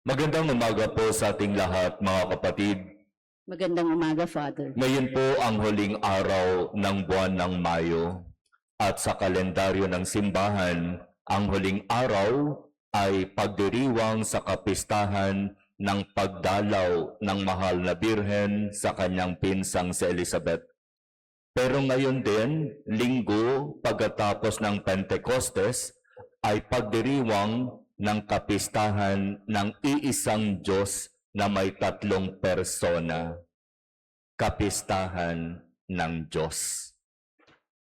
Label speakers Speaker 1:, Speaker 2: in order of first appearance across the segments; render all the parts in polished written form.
Speaker 1: Magandang umaga po sa ating lahat, mga kapatid.
Speaker 2: Magandang umaga, Father.
Speaker 1: Ngayon po ang huling araw ng buwan ng Mayo at sa kalendaryo ng simbahan, ang huling araw ay pagdiriwang sa kapistahan ng pagdalaw ng mahal na Birhen sa kanyang pinsang si Elizabeth. Pero ngayon din, linggo pagkatapos ng Pentecostes, ay pagdiriwang ng kapistahan ng iisang Diyos na may tatlong persona. Kapistahan ng Diyos.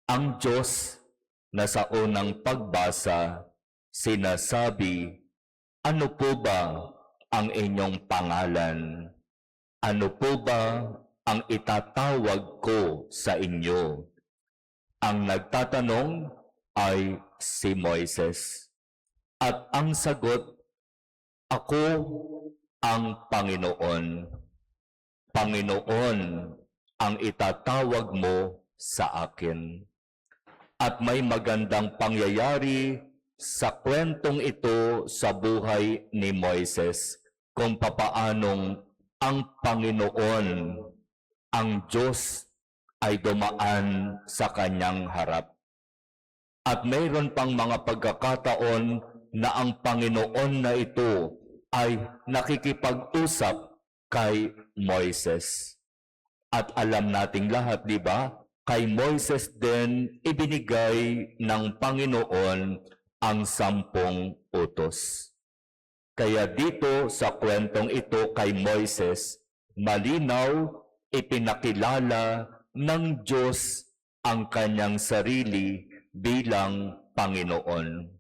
Speaker 1: Ang Diyos na sa unang pagbasa sinasabi, "Ano po ba ang inyong pangalan? Ano po ba ang itatawag ko sa inyo?" Ang nagtatanong ay si Moises. At ang sagot, "Ako ang Panginoon. Panginoon ang itatawag mo sa akin." At may magandang pangyayari sa kwentong ito sa buhay ni Moises kung papaanong ang Panginoon, ang Diyos, ay dumaan sa kanyang harap. At mayroon pang mga pagkakataon na ang Panginoon na ito ay nakikipag-usap kay Moises. At alam nating lahat, di ba? Kay Moises din ibinigay ng Panginoon ang 10 utos. Kaya dito sa kwentong ito kay Moises, malinaw ipinakilala ng Diyos ang kanyang sarili bilang Panginoon.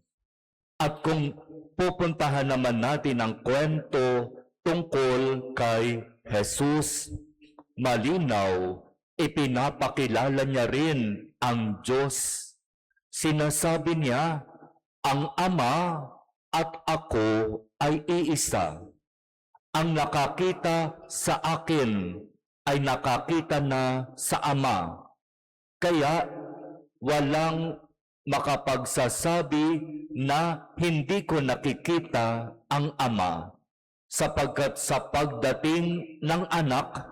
Speaker 1: At kung pupuntahan naman natin ang kwento tungkol kay Jesus, malinaw, ipinapakilala niya rin ang Diyos. Sinasabi niya, "Ang Ama at ako ay iisa. Ang nakakita sa akin ay nakakita na sa Ama." Kaya walang makapagsasabi na hindi ko nakikita ang Ama, sapagkat sa pagdating ng anak,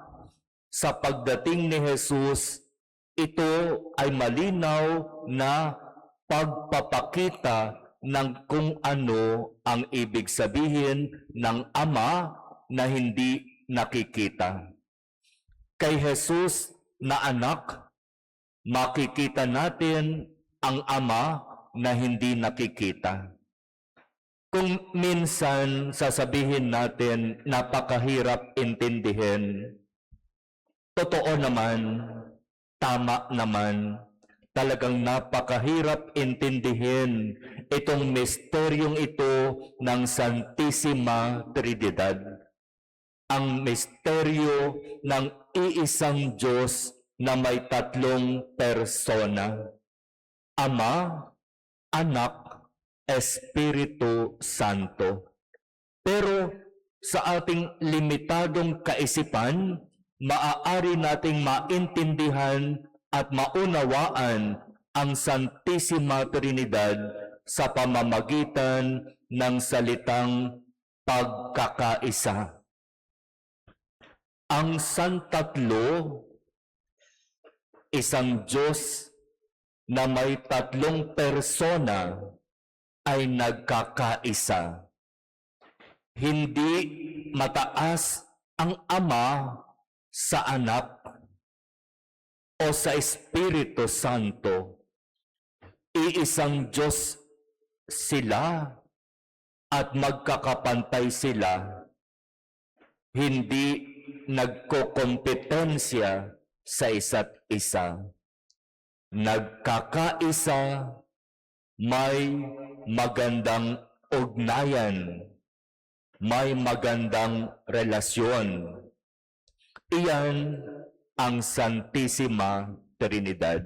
Speaker 1: sa pagdating ni Jesus, ito ay malinaw na pagpapakita ng kung ano ang ibig sabihin ng Ama na hindi nakikita. Kay Jesus na anak, makikita natin ang Ama na hindi nakikita. Kung minsan sasabihin natin napakahirap intindihin, totoo naman, tama naman, talagang napakahirap intindihin itong misteryong ito ng Santissima Trinidad. Ang misteryo ng iisang Diyos na may 3 persona. Ama, Anak, Espiritu Santo. Pero sa ating limitadong kaisipan, maaari nating maintindihan at maunawaan ang Santissima Trinidad sa pamamagitan ng salitang pagkakaisa. Ang Santatlo, isang Diyos na may 3 persona, ay nagkakaisa. Hindi mataas ang Ama sa Anak o sa Espiritu Santo. Iisang Diyos sila at magkakapantay sila. Hindi nagkokompetensya sa isa't isa. Nagkakaisa, may magandang ugnayan, may magandang relasyon. Iyan ang Santissima Trinidad.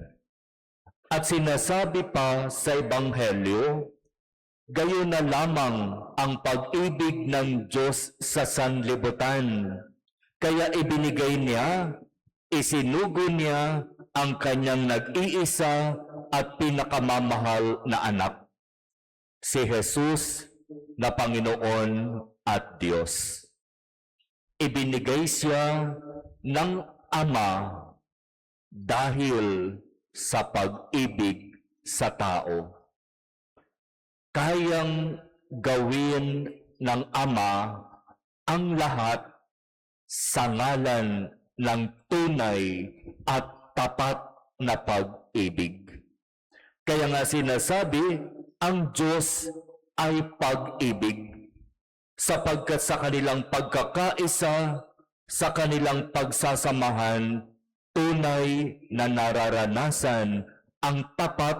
Speaker 1: At sinasabi pa sa Ebanghelyo, gayon na lamang ang pag-ibig ng Diyos sa sanlibutan. Kaya ibinigay niya, isinugo niya ang kanyang nag-iisa at pinakamamahal na anak, si Jesus na Panginoon at Diyos. Ibinigay siya ng Ama dahil sa pag-ibig sa tao. Kayang gawin ng Ama ang lahat sa ngalan ng tunay at tapat na pag-ibig. Kaya nga sinasabi, ang Diyos ay pag-ibig, sapagkat sa kanilang pagkakaisa, sa kanilang pagsasamahan, tunay na nararanasan ang tapat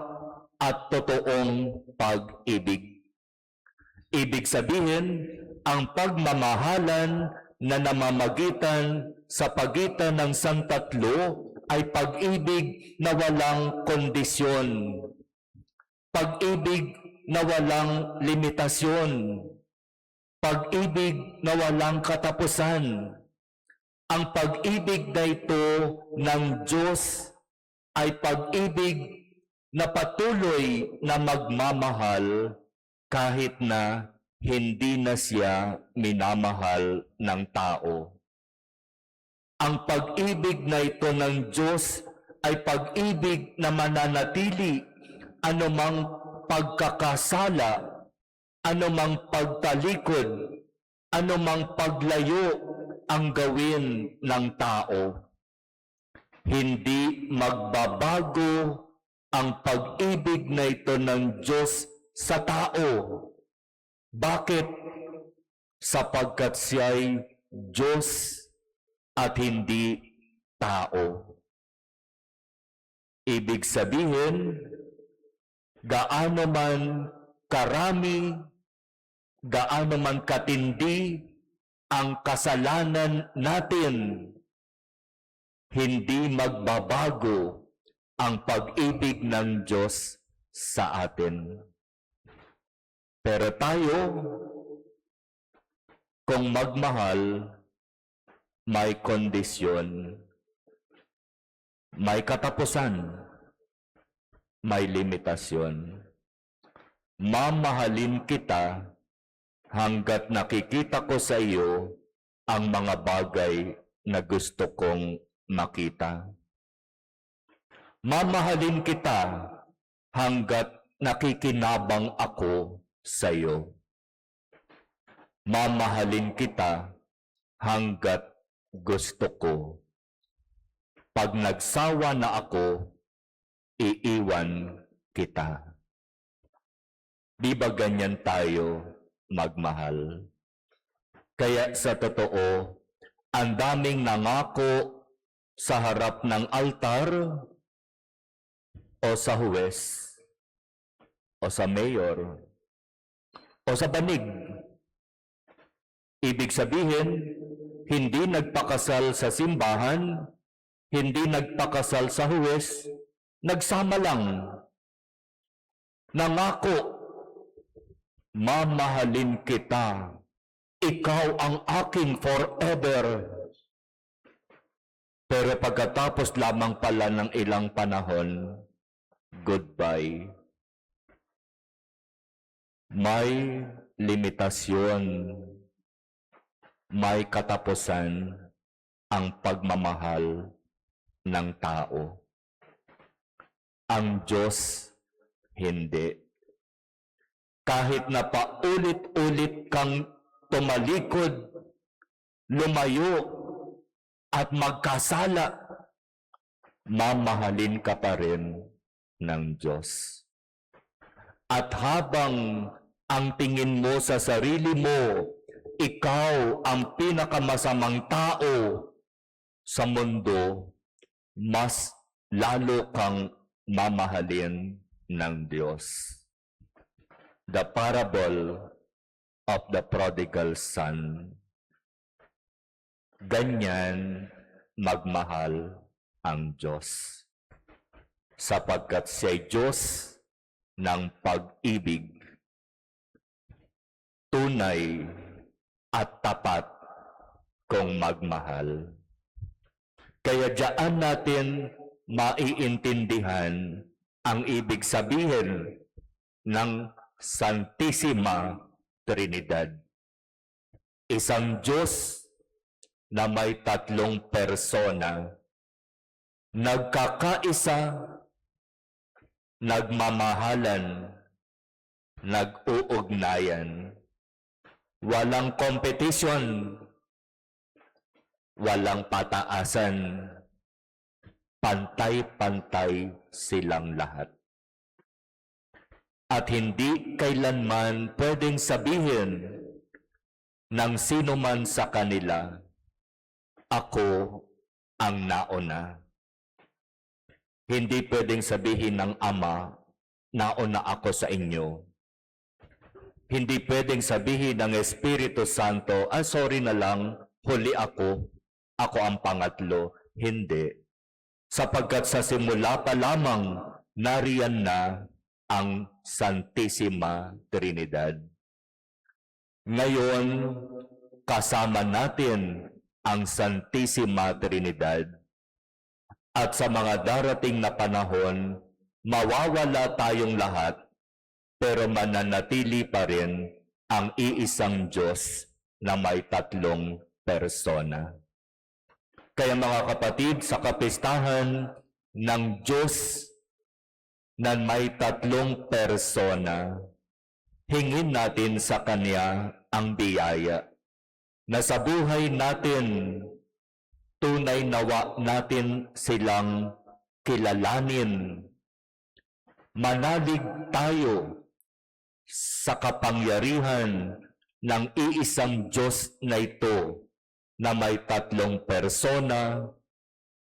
Speaker 1: at totoong pag-ibig. Ibig sabihin, ang pagmamahalan na namamagitan sa pagitan ng Santatlo ay pag-ibig na walang kondisyon, pag-ibig na walang limitasyon, pag-ibig na walang katapusan. Ang pag-ibig na ito ng Diyos ay pag-ibig na patuloy na magmamahal kahit na hindi na siya minamahal ng tao. Ang pag-ibig na ito ng Diyos ay pag-ibig na mananatili anumang pagkakasala, anumang pagtalikod, anumang paglayo ang gawin ng tao. Hindi magbabago ang pag-ibig na ito ng Diyos sa tao. Bakit? Sapagkat siya'y Diyos at hindi tao. Ibig sabihin, gaano man karami, gaano man katindi ang kasalanan natin, hindi magbabago ang pag-ibig ng Diyos sa atin. Pero tayo, kung magmahal, may kondisyon, may katapusan, may limitasyon. Mamahalin kita hanggat nakikita ko sa iyo ang mga bagay na gusto kong makita. Mamahalin kita hanggat nakikinabang ako sa iyo. Mamahalin kita hanggat gusto ko. Pag nagsawa na ako, iiwan kita. Di ba ganyan tayo magmahal? Kaya sa totoo, ang daming nangako sa harap ng altar o sa huwes o sa mayor o sa banig. Ibig sabihin, hindi nagpakasal sa simbahan, hindi nagpakasal sa huwes, nagsama lang. Nangako, mamahalin kita, ikaw ang aking forever. Pero pagkatapos lamang pala ng ilang panahon, goodbye. May limitasyon, may katapusan ang pagmamahal ng tao. Ang Diyos, hindi. Kahit na paulit-ulit kang tumalikod, lumayo, at magkasala, mamahalin ka pa rin ng Diyos. At habang ang tingin mo sa sarili mo, ikaw ang pinakamasamang tao sa mundo, mas lalo kang mamahalin ng Diyos. The parable of the prodigal son. Ganyan magmahal ang Diyos. Sapagkat siya'y Diyos ng pag-ibig, tunay at tapat kung magmahal. Kaya diyan natin maiintindihan ang ibig sabihin ng Santissima Trinidad. isang Diyos na may tatlong persona, nagkakaisa, nagmamahalan, nag-uugnayan. Walang kompetisyon, walang pataasan, pantay-pantay silang lahat. At hindi kailanman pwedeng sabihin ng sino man sa kanila, ako ang nauna. Hindi pwedeng sabihin ng Ama, nauna ako sa inyo. Hindi pwedeng sabihin ng Espiritu Santo, sorry na lang, huli ako ang pangatlo. Hindi. Sapagkat sa simula pa lamang, nariyan na ang Santissima Trinidad. Ngayon, kasama natin ang Santissima Trinidad. At sa mga darating na panahon, mawawala tayong lahat, pero mananatili pa rin ang iisang Diyos na may tatlong persona. Kaya mga kapatid, sa kapistahan ng Diyos na may tatlong persona, hingin natin sa Kanya ang biyaya na sa buhay natin, tunay nawa natin silang kilalanin. Manalig tayo sa kapangyarihan ng iisang Diyos na ito na may tatlong persona,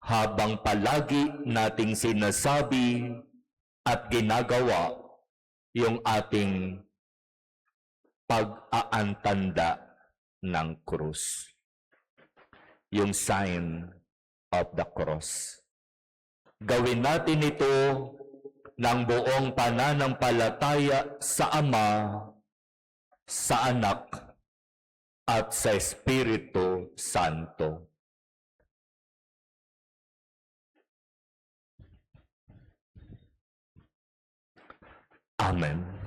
Speaker 1: habang palagi nating sinasabi at ginagawa yung ating pag-aantanda ng krus. Yung sign of the cross. Gawin natin ito ng buong pananampalataya sa Ama, sa Anak, at sa Espiritu Santo. Amen.